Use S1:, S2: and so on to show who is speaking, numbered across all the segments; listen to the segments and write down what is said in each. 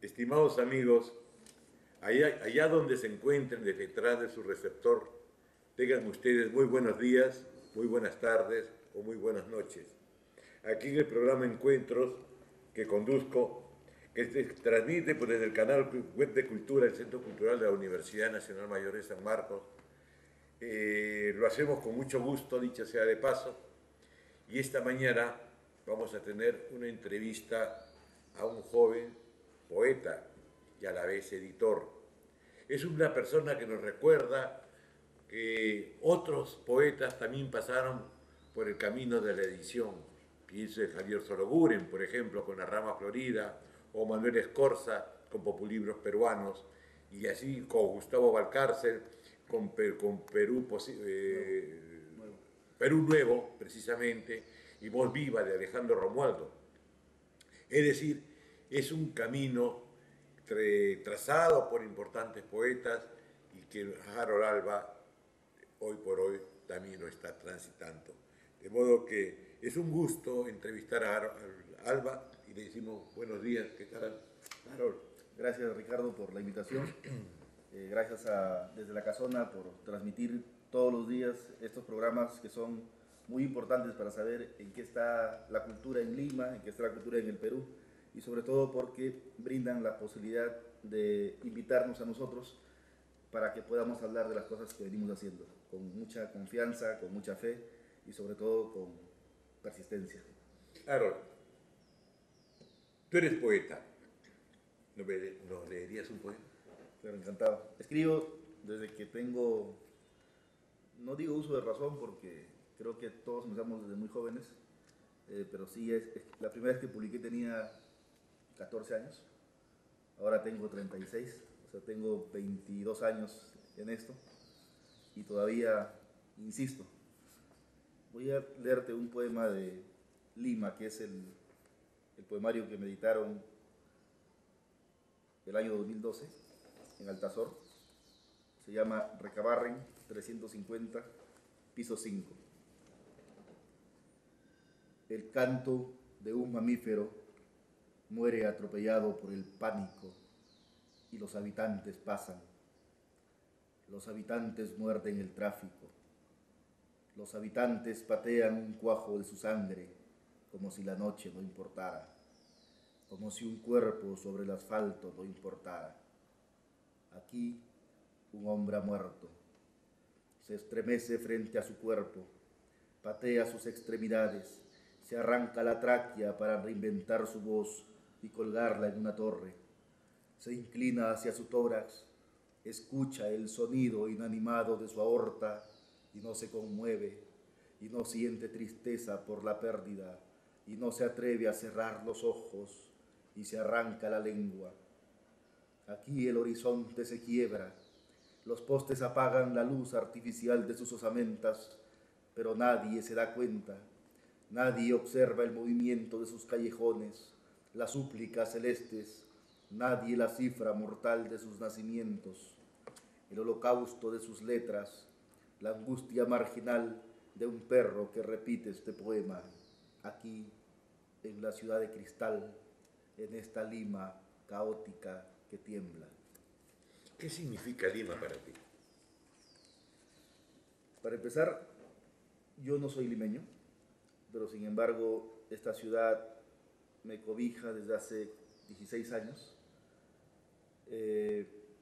S1: Estimados amigos, allá donde se encuentren detrás de su receptor, tengan ustedes muy buenos días, muy buenas tardes o muy buenas noches. Aquí en el programa Encuentros que conduzco, que se transmite desde el canal web de cultura del Centro Cultural de la Universidad Nacional Mayor de San Marcos, lo hacemos con mucho gusto, dicho sea de paso, y esta mañana vamos a tener una entrevista a un joven poeta y a la vez editor. Es una persona que nos recuerda que otros poetas también pasaron por el camino de la edición. Pienso en Javier Soroguren, por ejemplo, con La Rama Florida, o Manuel Escorza con Populibros Peruanos, y así con Gustavo Valcárcel, con Perú, Perú Nuevo, precisamente, y Voz Viva de Alejandro Romualdo. Es decir, es un camino trazado por importantes poetas y que Harold Alba hoy por hoy también lo está transitando. De modo que es un gusto entrevistar a Harold Alba y le decimos buenos días, ¿qué tal, Harold?
S2: Gracias, Ricardo, por la invitación. Gracias desde la Casona por transmitir todos los días estos programas que son muy importantes para saber en qué está la cultura en Lima, en qué está la cultura en el Perú, y sobre todo porque brindan la posibilidad de invitarnos a nosotros para que podamos hablar de las cosas que venimos haciendo, con mucha confianza, con mucha fe y sobre todo con persistencia.
S1: Harold, tú eres poeta. ¿Nos leerías un poema?
S2: Pero encantado. Escribo desde que tengo, no digo uso de razón porque creo que todos empezamos desde muy jóvenes, pero sí, la primera vez que publiqué tenía 14 años, ahora tengo 36, o sea, tengo 22 años en esto y todavía insisto. Voy a leerte un poema de Lima, que es el poemario que me editaron el año 2012 en Altazor. Se llama Recabarren 350, piso 5. El canto de un mamífero muere atropellado por el pánico y los habitantes pasan. Los habitantes muerden el tráfico. Los habitantes patean un cuajo de su sangre como si la noche no importara, como si un cuerpo sobre el asfalto no importara. Aquí un hombre ha muerto. Se estremece frente a su cuerpo, patea sus extremidades, se arranca la tráquea para reinventar su voz y colgarla en una torre. Se inclina hacia su tórax, escucha el sonido inanimado de su aorta y no se conmueve, y no siente tristeza por la pérdida, y no se atreve a cerrar los ojos, y se arranca la lengua. Aquí el horizonte se quiebra, los postes apagan la luz artificial de sus osamentas, pero nadie se da cuenta, nadie observa el movimiento de sus callejones, las súplicas celestes, nadie la cifra mortal de sus nacimientos, el holocausto de sus letras, la angustia marginal de un perro que repite este poema, aquí en la ciudad de cristal, en esta Lima caótica que tiembla.
S1: ¿Qué significa Lima para ti?
S2: Para empezar, yo no soy limeño, pero sin embargo esta ciudad me cobija desde hace 16 años.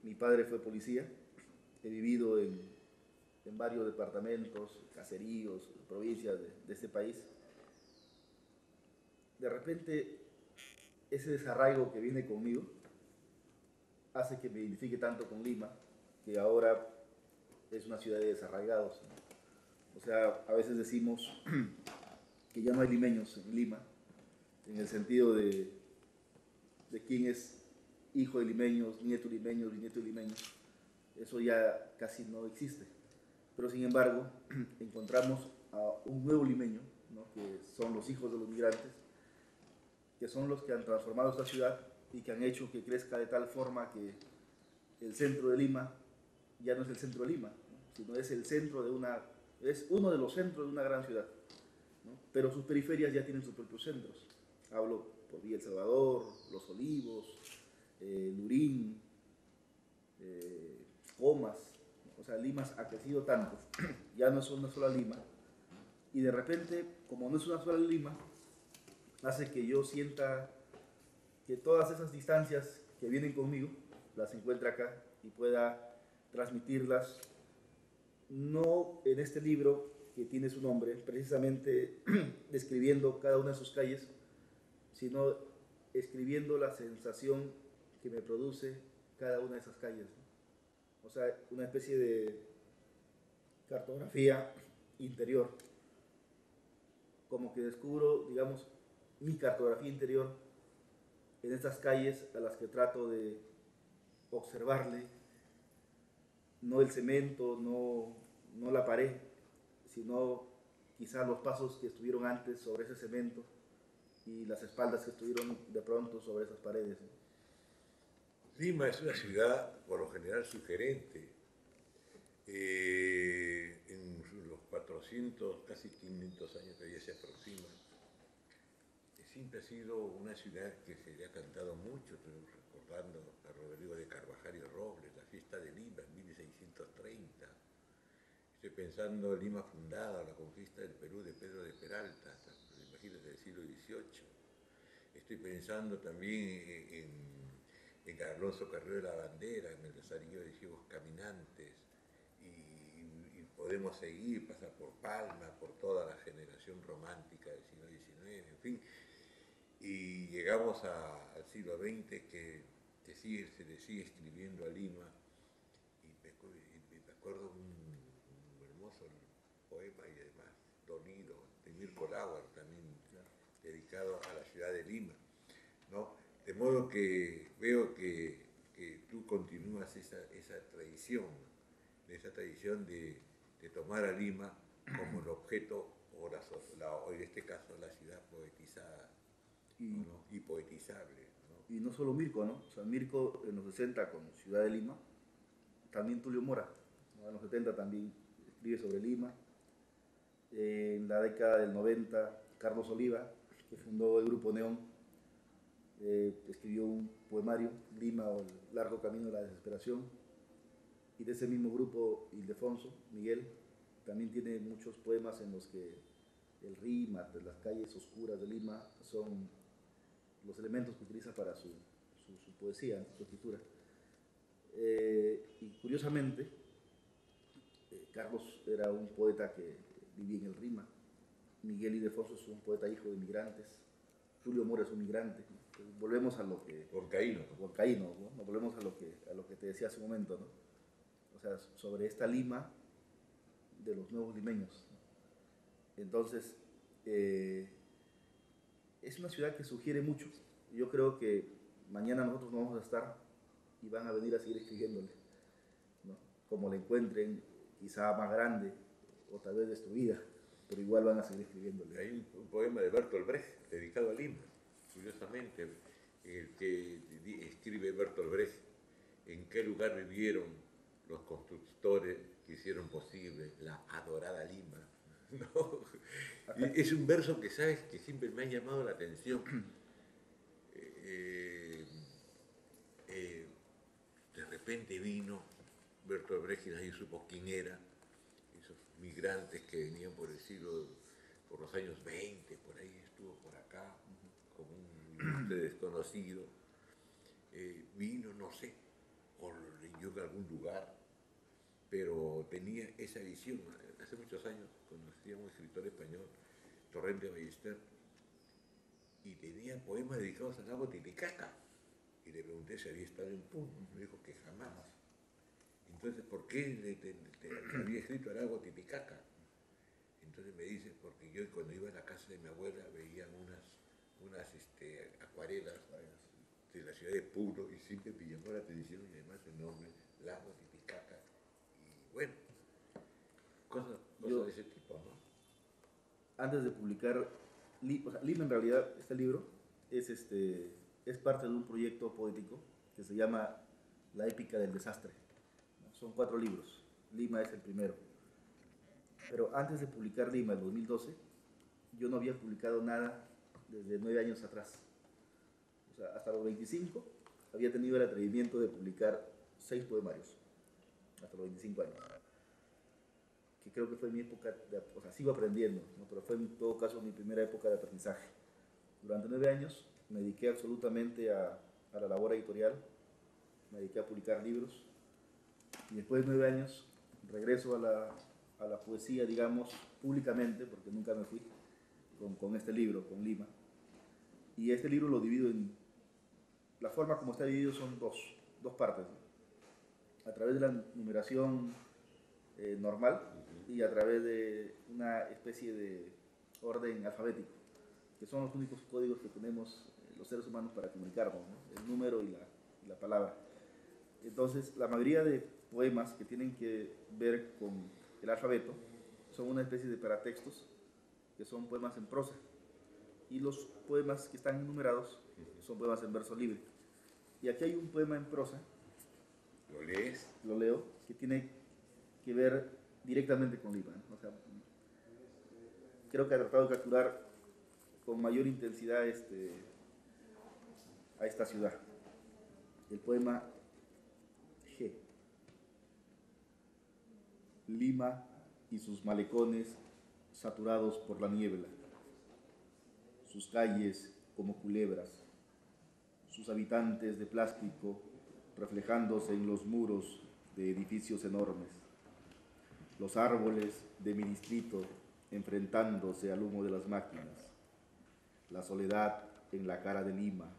S2: Mi padre fue policía, he vivido en varios departamentos, caseríos, provincias de este país. De repente, ese desarraigo que viene conmigo hace que me identifique tanto con Lima, que ahora es una ciudad de desarraigados. O sea, a veces decimos que ya no hay limeños en Lima, en el sentido de quién es hijo de limeños, nieto de limeños, bisnieto de limeños. Eso ya casi no existe. Pero sin embargo, encontramos a un nuevo limeño, ¿no?, que son los hijos de los migrantes, que son los que han transformado esta ciudad y que han hecho que crezca de tal forma que el centro de Lima ya no es el centro de Lima, ¿no?, sino es el centro es uno de los centros de una gran ciudad, ¿no? Pero sus periferias ya tienen sus propios centros. Hablo por Villa El Salvador, Los Olivos, Lurín, Comas, o sea, limas ha crecido tanto, ya no es una sola lima, y de repente, como no es una sola lima, hace que yo sienta que todas esas distancias que vienen conmigo, las encuentre acá y pueda transmitirlas, no en este libro que tiene su nombre, precisamente describiendo cada una de sus calles, sino escribiendo la sensación que me produce cada una de esas calles, ¿no? O sea, una especie de cartografía interior, como que descubro, digamos, mi cartografía interior en estas calles a las que trato de observarle, no el cemento, no la pared, sino quizás los pasos que estuvieron antes sobre ese cemento y las espaldas que estuvieron de pronto sobre esas paredes.
S1: Lima es una ciudad por lo general sugerente. En los 400, casi 500 años que ya se aproximan, siempre ha sido una ciudad que se le ha cantado mucho, recordando a Rodrigo de Carvajal y Robles, la fiesta de Lima en 1630. Estoy pensando en Lima fundada, la conquista del Perú de Pedro de Peralta, imagínate, del siglo XVIII. Estoy pensando también en Alonso Carrero de la Bandera, en el desarrollo de ciegos caminantes, y podemos seguir, pasar por Palma, por toda la generación romántica del siglo XIX, en fin, y llegamos al siglo XX que se le sigue escribiendo a Lima, y me acuerdo un hermoso poema y además donido de Mirko Lauer, también dedicado a la ciudad de Lima, ¿no? De modo que veo que tú continúas esa tradición, de tomar a Lima como el objeto, o en este caso la ciudad poetizada, ¿no? Y poetizable, ¿no?
S2: Y no solo Mirko, ¿no? O sea, Mirko en los 60 con Ciudad de Lima, también Tulio Mora, ¿no? En los 70 también escribe sobre Lima. En la década del 90, Carlos Oliva, que fundó el Grupo Neón, escribió un poemario, Lima o el largo camino de la desesperación. Y de ese mismo grupo, Ildefonso, Miguel, también tiene muchos poemas en los que el rima de las calles oscuras de Lima son los elementos que utiliza para su poesía, su escritura. Y curiosamente, Carlos era un poeta que vivía en el Rima. Miguel Ildefonso es un poeta hijo de inmigrantes. Tulio Mora es un migrante. Entonces, volvemos a lo que...
S1: Huancaíno.
S2: Huancaíno, ¿no? Volvemos a lo que te decía hace un momento, ¿no? O sea, sobre esta Lima de los nuevos limeños. Entonces, es una ciudad que sugiere mucho. Yo creo que mañana nosotros no vamos a estar y van a venir a seguir escribiéndole, ¿no? Como la encuentren, quizá más grande o tal vez destruida, pero igual van a seguir escribiéndole.
S1: Hay un poema de Bertolt Brecht dedicado a Lima, curiosamente, en el que escribe Bertolt Brecht: ¿en qué lugar vivieron los constructores que hicieron posible la adorada Lima? ¿No? Es un verso que sabes que siempre me ha llamado la atención. De repente vino Bertolt Brecht y nadie supo quién era, esos migrantes que venían por el siglo, por los años 20, por ahí estuvo por acá, como un ilustre desconocido, vino, no sé, o leyó en algún lugar, pero tenía esa visión. Hace muchos años conocí a un escritor español, Torrente Ballester, y tenía poemas dedicados al lago Titicaca. Y le pregunté si había estado en Puno. Me dijo que jamás. Entonces, ¿por qué había escrito al lago Titicaca? Entonces me dice, porque yo cuando iba a la casa de mi abuela veía unas acuarelas de la ciudad de Puno y siempre me llamó la atención, y además el nombre, lago Titicaca. Y bueno, cosas de ese tipo, ¿no?
S2: Antes de publicar, o sea, Lima en realidad, este libro es parte de un proyecto poético que se llama La épica del desastre. Son 4 libros, Lima es el primero. Pero antes de publicar Lima en 2012, yo no había publicado nada desde 9 años atrás. O sea, hasta los 25 había tenido el atrevimiento de publicar 6 poemarios hasta los 25 años, que creo que fue mi época, o sea, sigo aprendiendo, ¿no? Pero fue en todo caso mi primera época de aprendizaje. Durante 9 años me dediqué absolutamente a la labor editorial, me dediqué a publicar libros, y después de 9 años regreso a la poesía, digamos, públicamente, porque nunca me fui, con este libro, con Lima. Y este libro lo divido en... La forma como está dividido son dos partes, ¿no? A través de la numeración normal y a través de una especie de orden alfabético, que son los únicos códigos que tenemos los seres humanos para comunicarnos, ¿no? El número y la palabra. Entonces, la mayoría de poemas que tienen que ver con el alfabeto son una especie de paratextos, que son poemas en prosa, y los poemas que están enumerados son poemas en verso libre. Y aquí hay un poema en prosa.
S1: ¿Lo lees?
S2: Lo leo, que tiene que ver directamente con Lima, ¿no? O sea, creo que ha tratado de capturar con mayor intensidad a esta ciudad. El poema G. Lima y sus malecones saturados por la niebla, sus calles como culebras, sus habitantes de plástico reflejándose en los muros de edificios enormes, los árboles de mi distrito enfrentándose al humo de las máquinas, la soledad en la cara de Lima,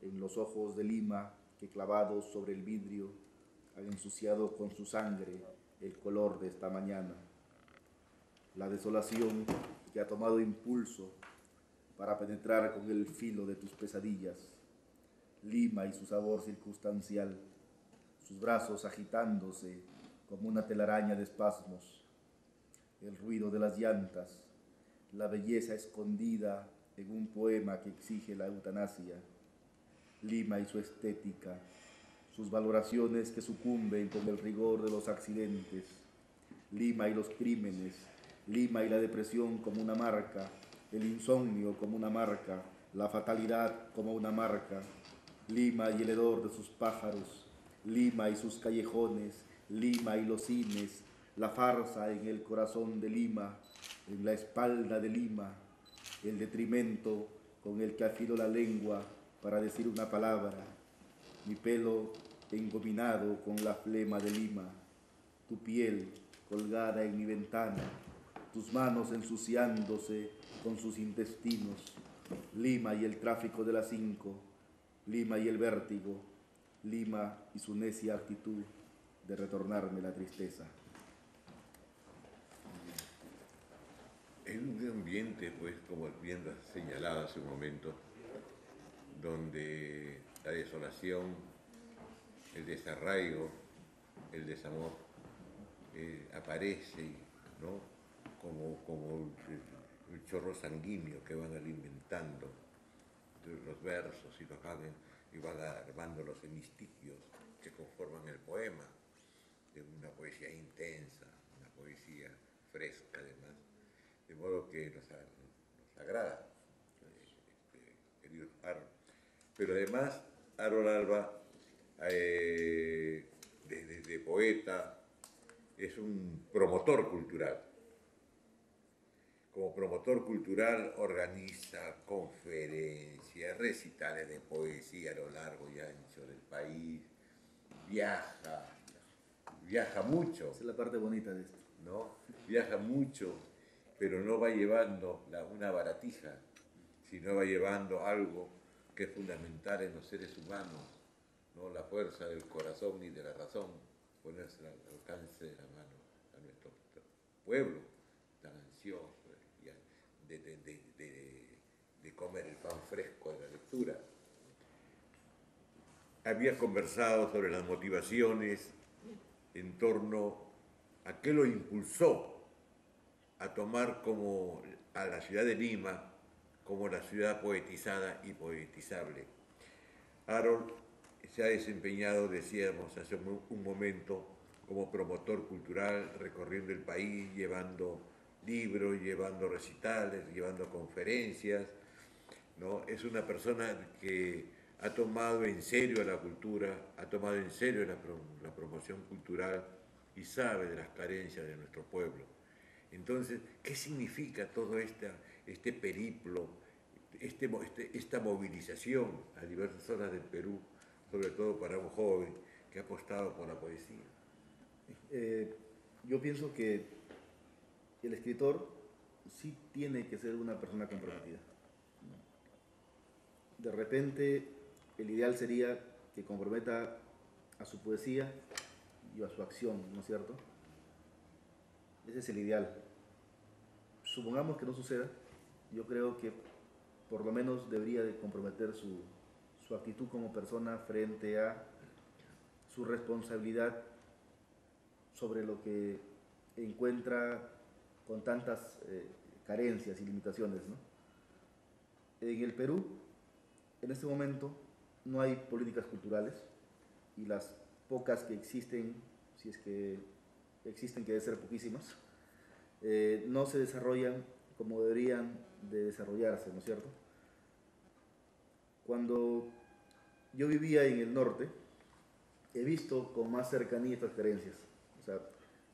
S2: en los ojos de Lima que clavados sobre el vidrio han ensuciado con su sangre el color de esta mañana, la desolación que ha tomado impulso para penetrar con el filo de tus pesadillas, Lima y su sabor circunstancial, sus brazos agitándose como una telaraña de espasmos, el ruido de las llantas, la belleza escondida en un poema que exige la eutanasia, Lima y su estética, sus valoraciones que sucumben con el rigor de los accidentes, Lima y los crímenes, Lima y la depresión como una marca, el insomnio como una marca, la fatalidad como una marca, Lima y el hedor de sus pájaros, Lima y sus callejones, Lima y los cines, la farsa en el corazón de Lima, en la espalda de Lima, el detrimento con el que afilo la lengua para decir una palabra, mi pelo engominado con la flema de Lima, tu piel colgada en mi ventana, tus manos ensuciándose con sus intestinos, Lima y el tráfico de las 5, Lima y el vértigo, Lima y su necia actitud de retornarme la tristeza.
S1: En un ambiente, pues, como bien lo has señalado hace un momento, donde la desolación, el desarraigo, el desamor aparece, ¿no? como el chorro sanguíneo que van alimentando los versos y van armando los hemistiquios que conforman el poema, de una poesía intensa, una poesía fresca además, de modo que nos agrada, querido Harold. Pero además, Harold Alba, desde poeta, es un promotor cultural. Como promotor cultural organiza conferencias, recitales de poesía a lo largo y ancho del país, viaja mucho.
S2: Esa es la parte bonita de esto.
S1: ¿No? Viaja mucho, pero no va llevando una baratija, sino va llevando algo que es fundamental en los seres humanos, ¿no? La fuerza del corazón y de la razón, ponerse al alcance de la mano a nuestro pueblo tan ansioso de comer el pan fresco de la lectura. Había conversado sobre las motivaciones en torno a qué lo impulsó a tomar como a la ciudad de Lima como la ciudad poetizada y poetizable. Harold se ha desempeñado, decíamos hace un momento, como promotor cultural, recorriendo el país, llevando libros, llevando recitales, llevando conferencias, ¿no? Es una persona que ha tomado en serio a la cultura, ha tomado en serio la promoción cultural y sabe de las carencias de nuestro pueblo. Entonces, ¿qué significa todo este periplo, esta movilización a diversas zonas del Perú, sobre todo para un joven que ha apostado por la poesía?
S2: Yo pienso que el escritor sí tiene que ser una persona comprometida. De repente, el ideal sería que comprometa a su poesía y a su acción, ¿no es cierto? Ese es el ideal. Supongamos que no suceda, yo creo que por lo menos debería de comprometer su actitud como persona frente a su responsabilidad sobre lo que encuentra con tantas carencias y limitaciones, ¿no? En el Perú, en este momento, no hay políticas culturales y las pocas que existen, si es que existen, que deben ser poquísimas, no se desarrollan como deberían de desarrollarse, ¿no es cierto? Cuando yo vivía en el norte, he visto con más cercanía estas carencias. O sea,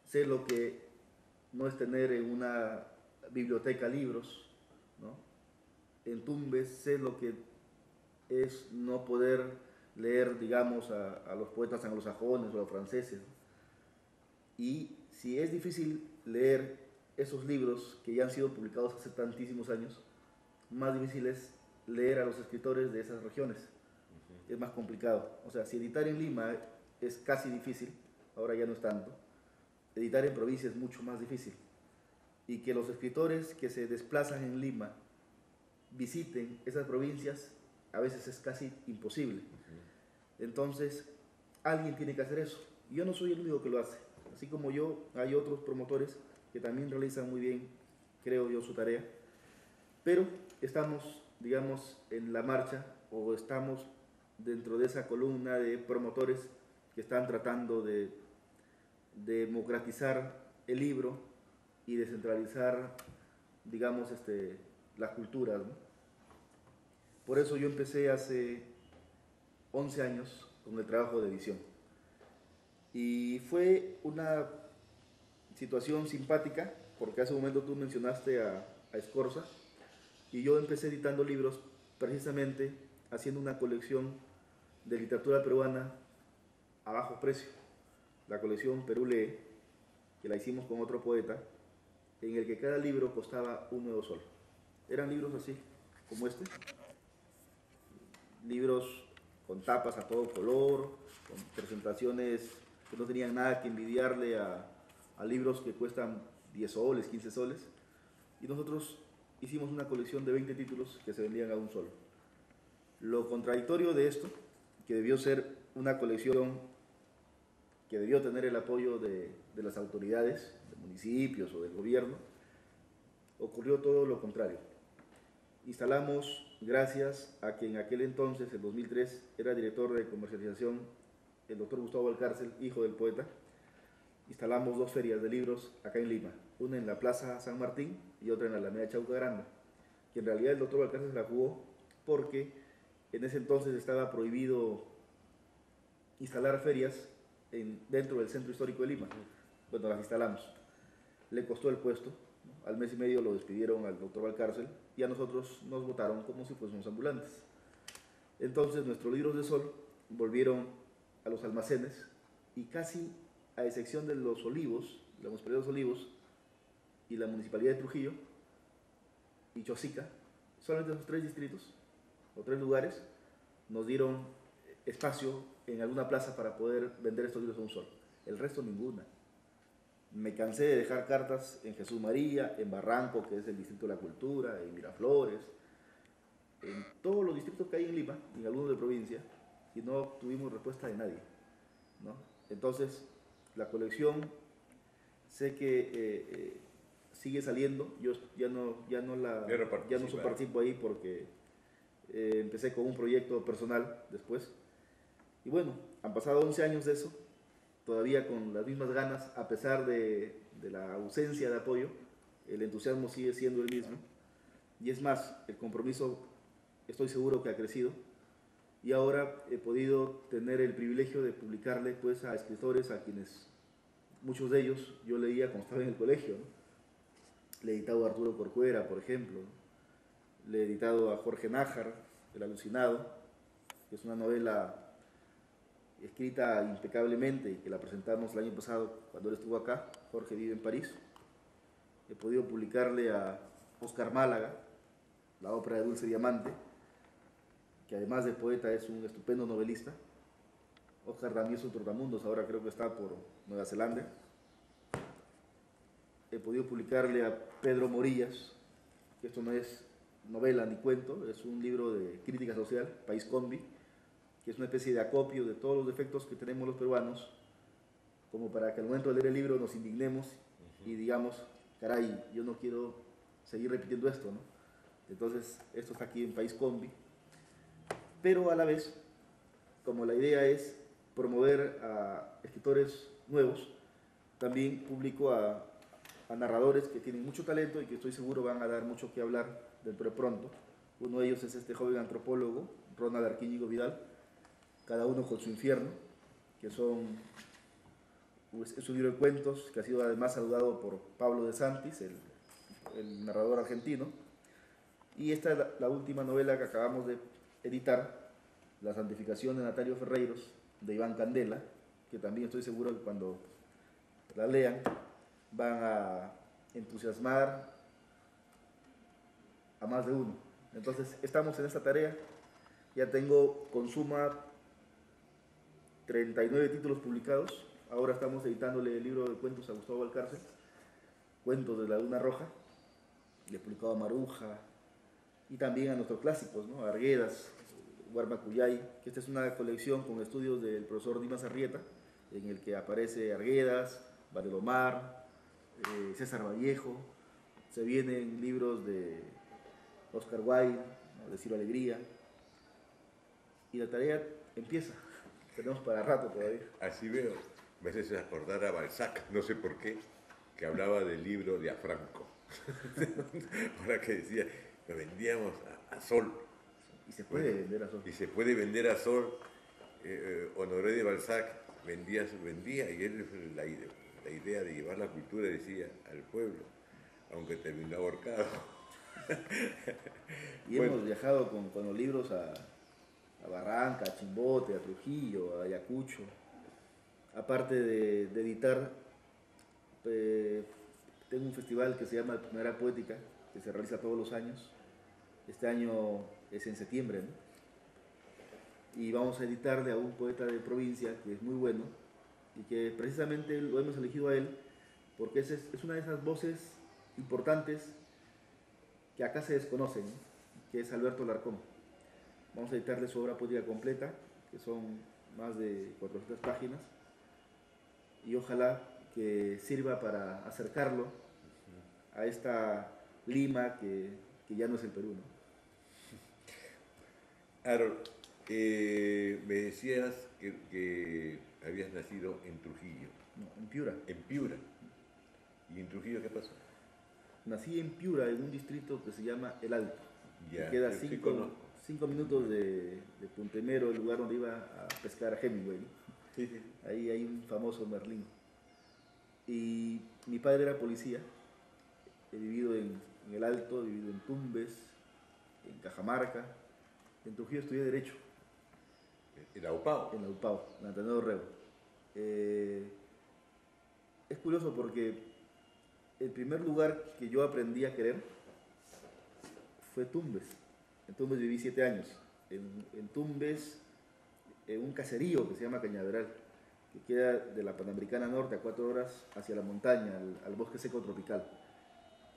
S2: sé lo que no es tener en una biblioteca libros, ¿no? En Tumbes sé lo que es no poder leer, digamos, a los poetas anglosajones o a los franceses, ¿no? Y si es difícil leer esos libros que ya han sido publicados hace tantísimos años, más difícil es leer a los escritores de esas regiones. Es más complicado. O sea, si editar en Lima es casi difícil, ahora ya no es tanto, editar en provincia es mucho más difícil. Y que los escritores que se desplazan en Lima visiten esas provincias a veces es casi imposible. Entonces, alguien tiene que hacer eso. Y yo no soy el único que lo hace. Así como yo, hay otros promotores que también realizan muy bien, creo yo, su tarea. Pero estamos, digamos, en la marcha o estamos dentro de esa columna de promotores que están tratando de democratizar el libro y descentralizar, digamos, las culturas, ¿no? Por eso yo empecé hace 11 años con el trabajo de edición. Y fue una situación simpática, porque hace un momento tú mencionaste a Escorza, y yo empecé editando libros precisamente haciendo una colección de literatura peruana a bajo precio. La colección Perú Lee, que la hicimos con otro poeta, en el que cada libro costaba $1 solo. Eran libros así, como este, libros con tapas a todo color, con presentaciones que no tenían nada que envidiarle a libros que cuestan 10 soles, 15 soles, y nosotros hicimos una colección de 20 títulos que se vendían a $1 solo. Lo contradictorio de esto, que debió ser una colección que debió tener el apoyo de las autoridades, de municipios o del gobierno, ocurrió todo lo contrario. Instalamos, gracias a que en aquel entonces, en 2003, era director de comercialización el doctor Gustavo Valcárcel, hijo del poeta, instalamos 2 ferias de libros acá en Lima, una en la Plaza San Martín y otra en la Alameda Chauca Granda, que en realidad el doctor Valcárcel se la jugó porque en ese entonces estaba prohibido instalar ferias dentro del centro histórico de Lima. Bueno, las instalamos. Le costó el puesto, ¿no? Al mes y medio lo despidieron al doctor Valcárcel y a nosotros nos votaron como si fuésemos ambulantes. Entonces nuestros libros de sol volvieron a los almacenes y casi a excepción de los Olivos, la Municipalidad de los Olivos y la Municipalidad de Trujillo y Chosica, solamente esos 3 distritos o 3 lugares nos dieron espacio en alguna plaza para poder vender estos libros a $1 solo. El resto ninguna. Me cansé de dejar cartas en Jesús María, en Barranco, que es el Distrito de la Cultura, en Miraflores, en todos los distritos que hay en Lima, en algunos de provincia, y no tuvimos respuesta de nadie, ¿no? Entonces, la colección sé que sigue saliendo. Yo ya no participo ahí porque empecé con un proyecto personal después. Y bueno, han pasado 11 años de eso, todavía con las mismas ganas, a pesar de la ausencia de apoyo, el entusiasmo sigue siendo el mismo. Y es más, el compromiso estoy seguro que ha crecido. y ahora he podido tener el privilegio de publicarle pues a escritores a quienes muchos de ellos yo leía cuando estaba en el colegio, ¿no? Le he editado a Arturo Corcuera, por ejemplo, ¿no? Le he editado a Jorge Nájar, El Alucinado, que es una novela escrita impecablemente y que la presentamos el año pasado cuando él estuvo acá. Jorge vive en París. He podido publicarle a Oscar Málaga, la ópera de Dulce Diamante, que además de poeta es un estupendo novelista. Oscar también es un trotamundos, ahora creo que está por Nueva Zelanda. He podido publicarle a Pedro Morillas, que esto no es novela ni cuento, es un libro de crítica social, País Combi, que es una especie de acopio de todos los defectos que tenemos los peruanos, como para que al momento de leer el libro nos indignemos y digamos, caray, yo no quiero seguir repitiendo esto, ¿no? Entonces, esto está aquí en País Combi, pero a la vez, como la idea es promover a escritores nuevos, también publico a narradores que tienen mucho talento y que estoy seguro van a dar mucho que hablar dentro de pronto. Uno de ellos es este joven antropólogo, Ronald Arquíñigo Vidal, Cada uno con su infierno, que es un libro de cuentos que ha sido además saludado por Pablo de Santis, el narrador argentino. Y esta es la última novela que acabamos de editar, La santificación de Natalio Ferreiros, de Iván Candela, que también estoy seguro que cuando la lean van a entusiasmar a más de uno. Entonces estamos en esta tarea. Ya tengo con suma 39 títulos publicados. Ahora estamos editándole el libro de cuentos a Gustavo Valcárcel, Cuentos de la Luna Roja. Le he publicado a Maruja y también a nuestros clásicos, ¿no? Arguedas, Guarmacuyay, que esta es una colección con estudios del profesor Dimas Arrieta, en el que aparece Arguedas, Valdelomar, César Vallejo. Se vienen libros de Oscar Wilde, ¿no? De Ciro Alegría, y la tarea empieza. Tenemos para rato todavía.
S1: Así veo. Me haces acordar a Balzac, no sé por qué, que hablaba del libro de Afranco. Ahora que decía, lo vendíamos a sol.
S2: Y se puede vender a sol.
S1: Y se puede vender a sol. Honoré de Balzac vendía, y él la idea de llevar la cultura, decía, al pueblo, aunque terminó ahorcado.
S2: Y bueno, hemos viajado con los libros a Barranca, a Chimbote, a Trujillo, a Ayacucho. Aparte de editar, tengo un festival que se llama Primera Poética, que se realiza todos los años. Este año es en septiembre, ¿no? Y vamos a editarle a un poeta de provincia que es muy bueno y que precisamente lo hemos elegido a él porque es una de esas voces importantes que acá se desconocen, ¿no? Que es Alberto Larcón. Vamos a editarle su obra poética completa, que son más de 400 páginas, y ojalá que sirva para acercarlo a esta Lima que ya no es el Perú, ¿no?
S1: Harold, me decías que habías nacido en Trujillo.
S2: No, en Piura.
S1: En Piura. ¿Y en Trujillo qué pasó?
S2: Nací en Piura, en un distrito que se llama El Alto.
S1: Ya,
S2: que queda
S1: sí
S2: 5 minutos de Puntemero, el lugar donde iba a pescar a Hemingway, ¿no?
S1: Sí, sí.
S2: Ahí hay un famoso merlín. Y mi padre era policía. He vivido en El Alto, he vivido en Tumbes, en Cajamarca. En Trujillo estudié Derecho.
S1: ¿En la UPAO?
S2: En la UPAO, en Ateneo Rego. Es curioso porque el primer lugar que yo aprendí a querer fue Tumbes. En Tumbes viví 7 años. En Tumbes, en un caserío que se llama Cañaveral, que queda de la Panamericana Norte a 4 horas hacia la montaña, al bosque seco tropical.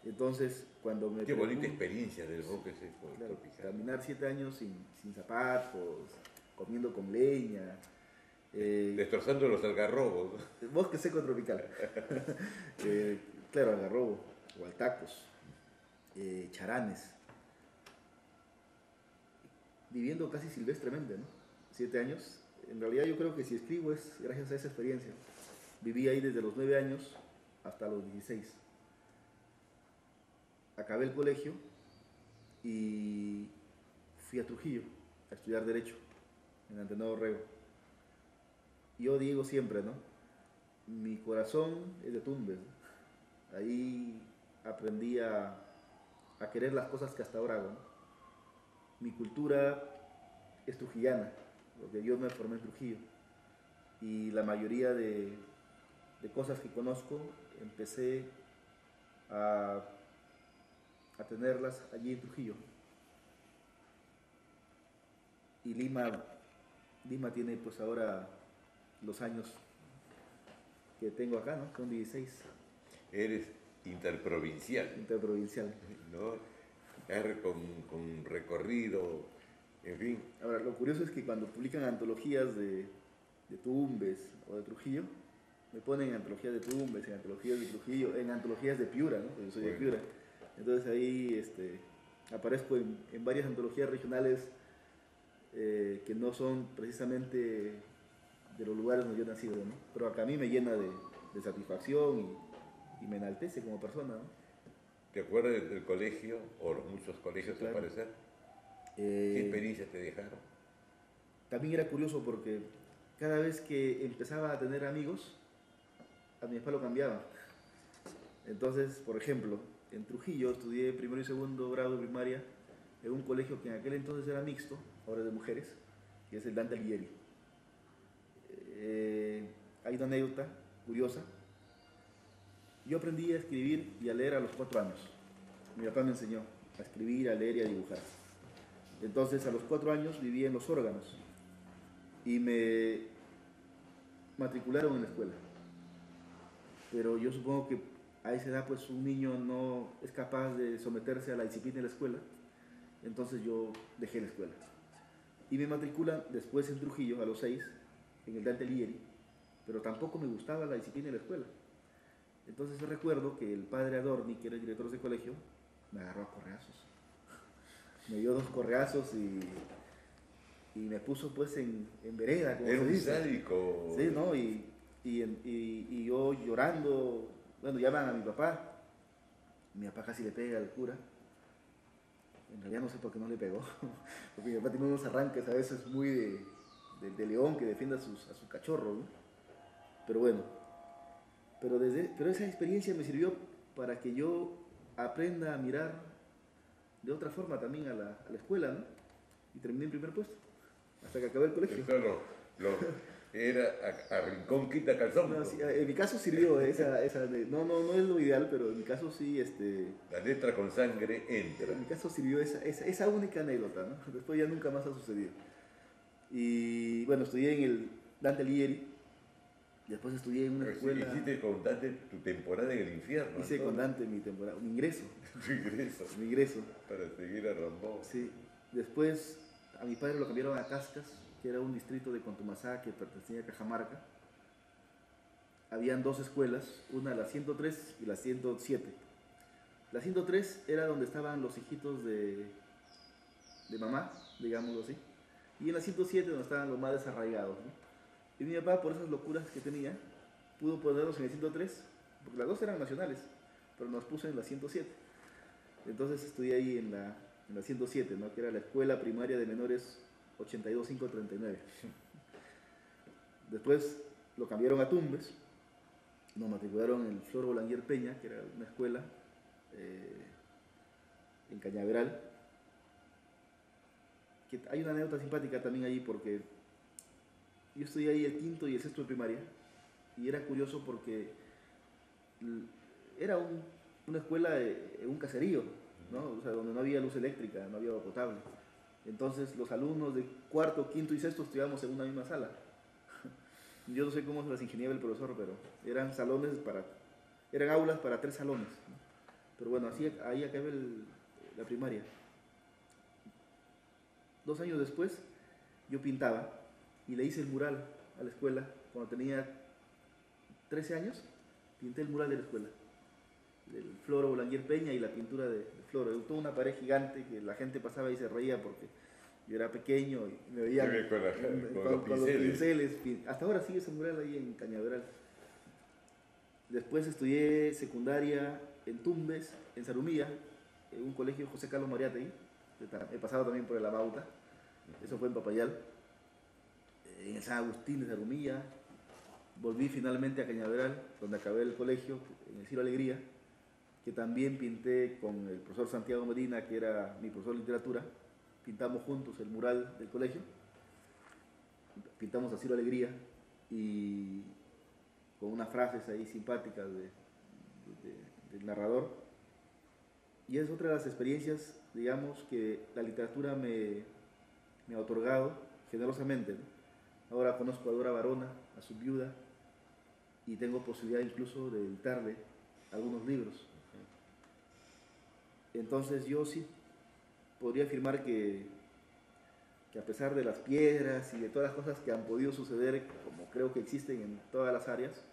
S2: Entonces, cuando me...
S1: Qué bonita experiencia del bosque seco tropical.
S2: Caminar 7 años sin zapatos, comiendo con leña.
S1: Destrozando los algarrobos.
S2: Bosque seco tropical. Claro, algarrobo, hualtacos, charanes. Viviendo casi silvestremente, ¿no? 7 años. En realidad yo creo que si escribo es gracias a esa experiencia. Viví ahí desde los 9 años hasta los 16. Acabé el colegio y fui a Trujillo a estudiar Derecho. en Antenor Rego. Yo digo siempre, ¿no? Mi corazón es de Tumbes, ¿no? Ahí aprendí a querer las cosas que hasta ahora hago, ¿no? Mi cultura es trujillana, porque yo me formé en Trujillo y la mayoría de cosas que conozco empecé a tenerlas allí en Trujillo. Y Lima tiene pues ahora los años que tengo acá, ¿no? Son 16.
S1: Eres interprovincial,
S2: Interprovincial.
S1: ¿no? Con recorrido, en fin.
S2: Ahora, lo curioso es que cuando publican antologías de Tumbes o de Trujillo, me ponen antologías de Tumbes, en antologías de Trujillo, en antologías de Piura, ¿no? Porque yo soy de Piura. Entonces ahí aparezco en varias antologías regionales que no son precisamente de los lugares donde yo he nacido, ¿no? Pero acá a mí me llena de satisfacción y me enaltece como persona, ¿no?
S1: ¿Te acuerdas del colegio o los muchos colegios,
S2: Claro.
S1: al parecer? ¿Qué experiencias te dejaron?
S2: También era curioso porque cada vez que empezaba a tener amigos, a mi papá lo cambiaba. Entonces, por ejemplo, en Trujillo estudié primero y segundo grado de primaria en un colegio que en aquel entonces era mixto, ahora es de mujeres, que es el Dante Alighieri. Hay una anécdota curiosa. Yo aprendí a escribir y a leer a los 4 años. Mi papá me enseñó a escribir, a leer y a dibujar. Entonces, a los 4 años vivía en Los Órganos y me matricularon en la escuela. Pero yo supongo que a esa edad pues un niño no es capaz de someterse a la disciplina de la escuela. Entonces yo dejé la escuela. Y me matriculan después en Trujillo, a los 6, en el Dante Alighieri, pero tampoco me gustaba la disciplina de la escuela. Entonces recuerdo que el padre Adorni, que era el director de ese colegio, me agarró a correazos. Me dio 2 correazos y me puso pues en vereda, como
S1: Era
S2: se
S1: un
S2: dice.
S1: sádico.
S2: Sí, ¿no? Y yo llorando, bueno, llaman a mi papá casi le pega al cura. En realidad no sé por qué no le pegó, porque mi papá tiene unos arranques a veces muy de león que defiende a su cachorro, ¿no? Pero bueno, pero esa experiencia me sirvió para que yo aprenda a mirar de otra forma también a la escuela, ¿no? Y terminé en primer puesto, hasta que acabé el colegio.
S1: Esto era a rincón quita calzón.
S2: No, sí, en mi caso sirvió no es lo ideal, pero en mi caso sí,
S1: La letra con sangre entra.
S2: en mi caso sirvió esa única anécdota, ¿no? Después ya nunca más ha sucedido. Y bueno, estudié en el Dante Alighieri, después estudié en una escuela.
S1: Hiciste con Dante tu temporada en el infierno.
S2: Hice con Dante mi temporada, mi ingreso.
S1: Tu ingreso.
S2: Mi ingreso.
S1: Para seguir a Rambó.
S2: Sí. Después a mi padre lo cambiaron a Cascas, que era un distrito de Contumasá que pertenecía a Cajamarca. Habían 2 escuelas, una la 103 y la 107. La 103 era donde estaban los hijitos de mamá, digámoslo así. Y en la 107 donde estaban los más desarraigados, ¿no? Y mi papá, por esas locuras que tenía, pudo ponernos en el 103, porque las 2 eran nacionales, pero nos puso en la 107. Entonces estudié ahí en la 107, ¿no? Que era la Escuela Primaria de Menores 82539. Después lo cambiaron a Tumbes, nos matricularon en el Flor Boulanger Peña, que era una escuela en Cañaveral. Que hay una anécdota simpática también allí porque yo estudié ahí el 5º y el 6º de primaria y era curioso porque era una escuela en un caserío, ¿no? O sea, donde no había luz eléctrica, no había agua potable. Entonces los alumnos de 4º, 5º y 6º estudiábamos en una misma sala. Yo no sé cómo se las ingeniaba el profesor, pero eran aulas para 3 salones, ¿no? Pero bueno, ahí acabé la primaria. 2 años después yo pintaba y le hice el mural a la escuela. Cuando tenía 13 años, pinté el mural de la escuela, del Floro Boulanger Peña y la pintura de Floro. Toda una pared gigante que la gente pasaba y se reía porque yo era pequeño y me veían con los pinceles. Hasta ahora sigue ese mural ahí en Cañaveral. Después estudié secundaria en Tumbes, en Sarumía, en un colegio José Carlos Mariátegui. He pasado también por el Amauta, eso fue en Papayal. en el San Agustín de Zarumilla. Volví finalmente a Cañaveral, donde acabé el colegio, en el Ciro Alegría, que también pinté con el profesor Santiago Medina, que era mi profesor de literatura. Pintamos juntos el mural del colegio, pintamos a Ciro Alegría, y con unas frases ahí simpáticas del narrador. Y es otra de las experiencias, digamos, que la literatura me ha otorgado generosamente, ¿no? Ahora conozco a Dora Varona, a su viuda, y tengo posibilidad incluso de editarle algunos libros. Entonces yo sí podría afirmar que a pesar de las piedras y de todas las cosas que han podido suceder, como creo que existen en todas las áreas,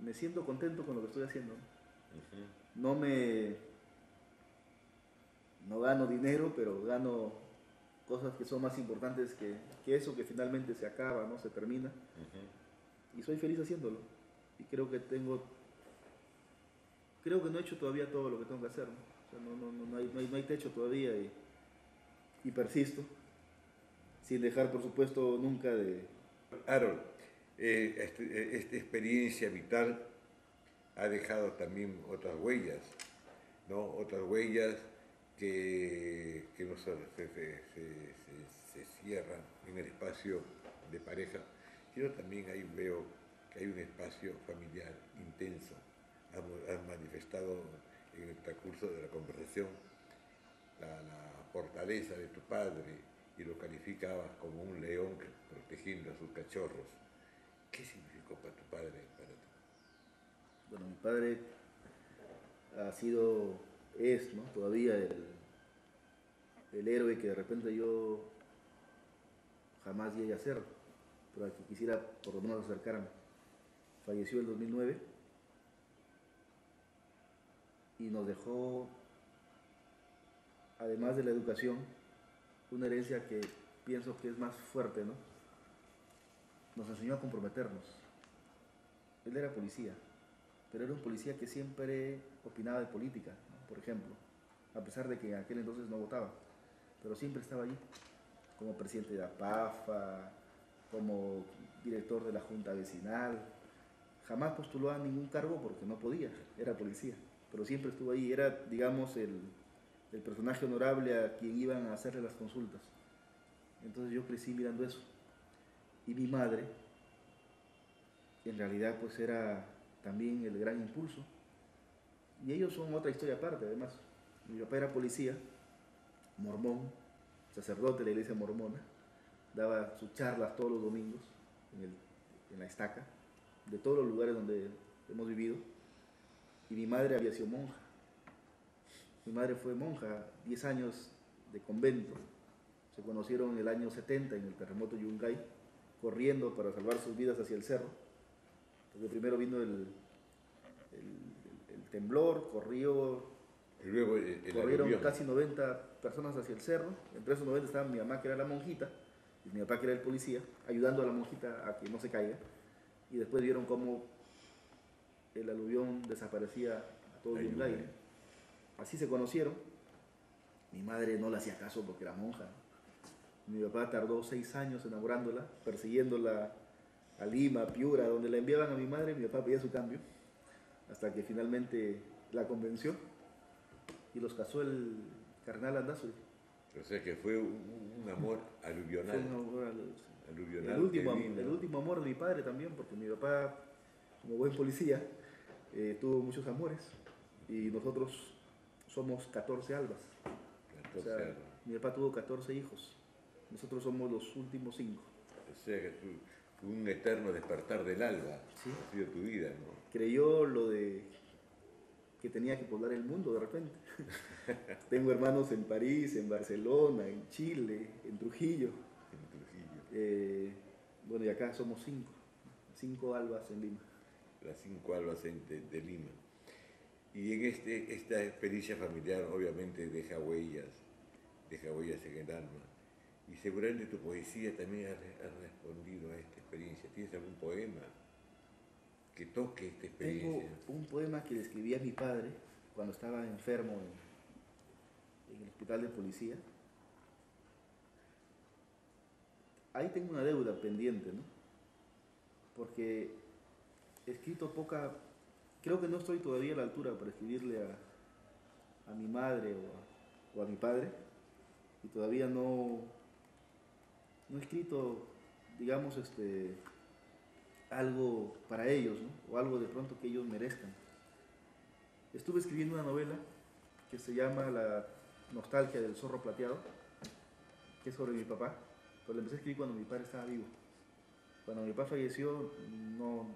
S2: me siento contento con lo que estoy haciendo. No gano dinero, pero gano cosas que son más importantes que eso que finalmente se acaba, ¿no? Se termina. Y soy feliz haciéndolo. Y creo que no he hecho todavía todo lo que tengo que hacer, ¿no? O sea, no hay techo todavía, y persisto, sin dejar, por supuesto, nunca de...
S1: Harold, esta experiencia vital ha dejado también otras huellas, ¿no? Otras huellas que no solo se cierran en el espacio de pareja, sino también ahí veo que hay un espacio familiar intenso. Has manifestado en el transcurso de la conversación la fortaleza de tu padre y lo calificabas como un león protegiendo a sus cachorros. ¿Qué significó para tu padre?
S2: Bueno, mi padre es, ¿no? Todavía el héroe que de repente yo jamás llegué a ser, pero al que quisiera por lo menos acercarme. Falleció en 2009 y nos dejó, además de la educación, una herencia que pienso que es más fuerte, ¿no? Nos enseñó a comprometernos. Él era policía, pero era un policía que siempre opinaba de política, ¿no? Por ejemplo, a pesar de que en aquel entonces no votaba, pero siempre estaba allí, como presidente de APAFA, como director de la Junta Vecinal. Jamás postuló a ningún cargo porque no podía, era policía, pero siempre estuvo ahí, era, digamos, el personaje honorable a quien iban a hacerle las consultas. Entonces yo crecí mirando eso. Y mi madre, en realidad, pues era también el gran impulso. Y ellos son otra historia aparte, además. Mi papá era policía, mormón, sacerdote de la iglesia mormona, daba sus charlas todos los domingos en la estaca, de todos los lugares donde hemos vivido. Y mi madre había sido monja. Mi madre fue monja, 10 años de convento. Se conocieron en el año 70 en el terremoto Yungay, corriendo para salvar sus vidas hacia el cerro. Porque primero vino el temblor, corrieron casi 90 personas hacia el cerro. Entre esos 90 estaba mi mamá, que era la monjita, y mi papá, que era el policía, ayudando a la monjita a que no se caiga. Y después vieron cómo el aluvión desaparecía a todo Yungay. Así se conocieron. Mi madre no le hacía caso porque era monja. Mi papá tardó 6 años enamorándola, persiguiéndola a Lima, a Piura, donde la enviaban a mi madre. Mi papá pedía su cambio, hasta que finalmente la convenció y los casó el cardenal Andázuri.
S1: O sea que fue un amor aluvional.
S2: Fue un amor
S1: aluvional.
S2: El último amor de mi padre también, porque mi papá, como buen policía, tuvo muchos amores, y nosotros somos 14 albas. 14 o sea, mi papá tuvo 14 hijos. Nosotros somos los últimos 5.
S1: O sea que un eterno despertar del alba.
S2: Sí.
S1: Ha sido tu vida, ¿no?
S2: Creyó lo de que tenía que poblar el mundo de repente. Tengo hermanos en París, en Barcelona, en Chile, en Trujillo. Bueno, y acá somos 5 albas en Lima.
S1: Las 5 albas de Lima. Y en esta experiencia familiar obviamente deja huellas en el alma. Y seguramente tu poesía también ha respondido a esta experiencia. ¿Tienes algún poema que toque esta experiencia?
S2: Tengo un poema que le escribí a mi padre cuando estaba enfermo en el hospital de policía. ahí tengo una deuda pendiente, ¿no? Porque he escrito poca, creo que no estoy todavía a la altura para escribirle a mi madre o a mi padre, y todavía no he escrito, digamos, algo para ellos, ¿no? O algo de pronto que ellos merezcan. Estuve escribiendo una novela que se llama La nostalgia del zorro plateado, que es sobre mi papá, pero la empecé a escribir cuando mi padre estaba vivo. Cuando mi papá falleció, no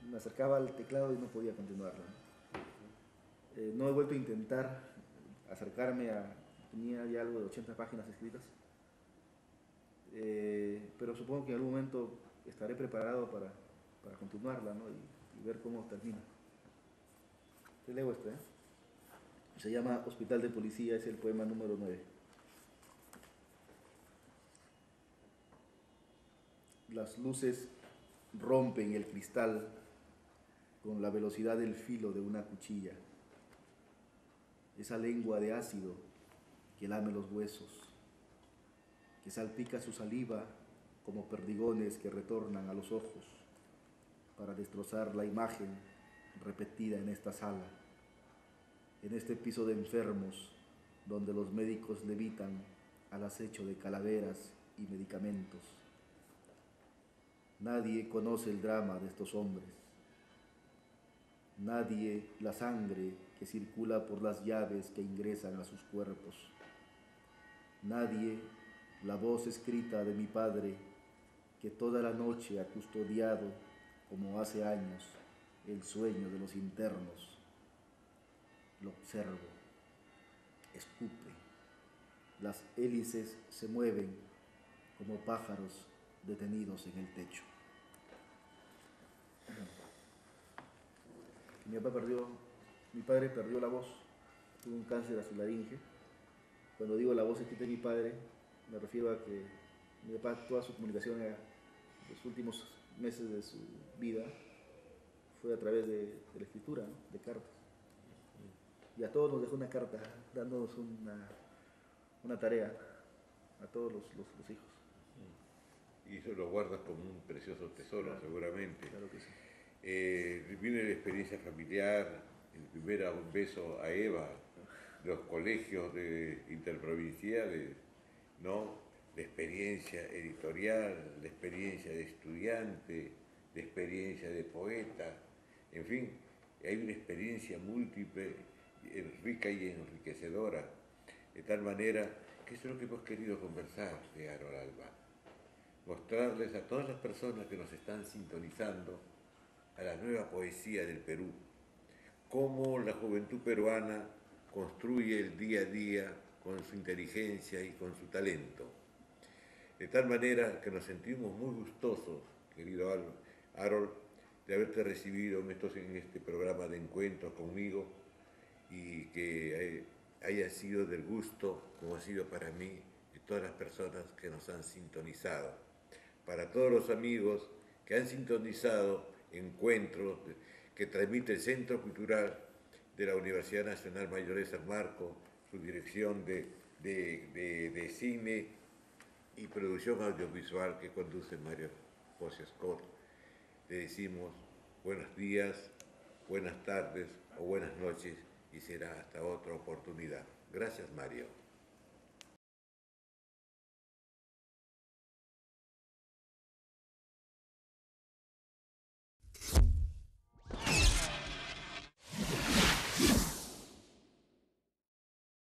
S2: me acercaba al teclado y no podía continuarla, ¿no? No he vuelto a intentar acercarme tenía ya algo de 80 páginas escritas, pero supongo que en algún momento estaré preparado para continuarla, ¿no? y ver cómo termina. Te leo este, ¿eh? Se llama Hospital de Policía, es el poema número 9. Las luces rompen el cristal con la velocidad del filo de una cuchilla. Esa lengua de ácido que lame los huesos, que salpica su saliva como perdigones que retornan a los ojos para destrozar la imagen repetida en esta sala, en este piso de enfermos donde los médicos levitan al acecho de calaveras y medicamentos. Nadie conoce el drama de estos hombres. Nadie la sangre que circula por las llaves que ingresan a sus cuerpos. Nadie la voz escrita de mi padre que toda la noche ha custodiado, como hace años, el sueño de los internos. Lo observo, escupe. Las hélices se mueven como pájaros detenidos en el techo. Mi padre perdió la voz, tuvo un cáncer a su laringe. Cuando digo la voz escrita de mi padre, me refiero a que mi papá, toda su comunicación en los últimos meses de su vida fue a través de la escritura, ¿no? De cartas. Y a todos nos dejó una carta dándonos una tarea, a todos los hijos.
S1: Y eso lo guardas como un precioso tesoro, claro, seguramente.
S2: Claro que sí.
S1: Viene la experiencia familiar, el primer beso a Eva, los colegios interprovinciales, ¿no? La experiencia editorial, la experiencia de estudiante, la experiencia de poeta, en fin, hay una experiencia múltiple, rica y enriquecedora, de tal manera que eso es lo que hemos querido conversar de Harold Alba, mostrarles a todas las personas que nos están sintonizando a la nueva poesía del Perú, cómo la juventud peruana construye el día a día con su inteligencia y con su talento. De tal manera que nos sentimos muy gustosos, querido Harold, de haberte recibido en este programa de encuentros conmigo y que haya sido del gusto, como ha sido para mí, de todas las personas que nos han sintonizado. Para todos los amigos que han sintonizado encuentros que transmite el Centro Cultural de la Universidad Nacional Mayor de San Marcos, su dirección de cine y producción audiovisual que conduce Mario José Scott. Le decimos buenos días, buenas tardes o buenas noches y será hasta otra oportunidad. Gracias, Mario.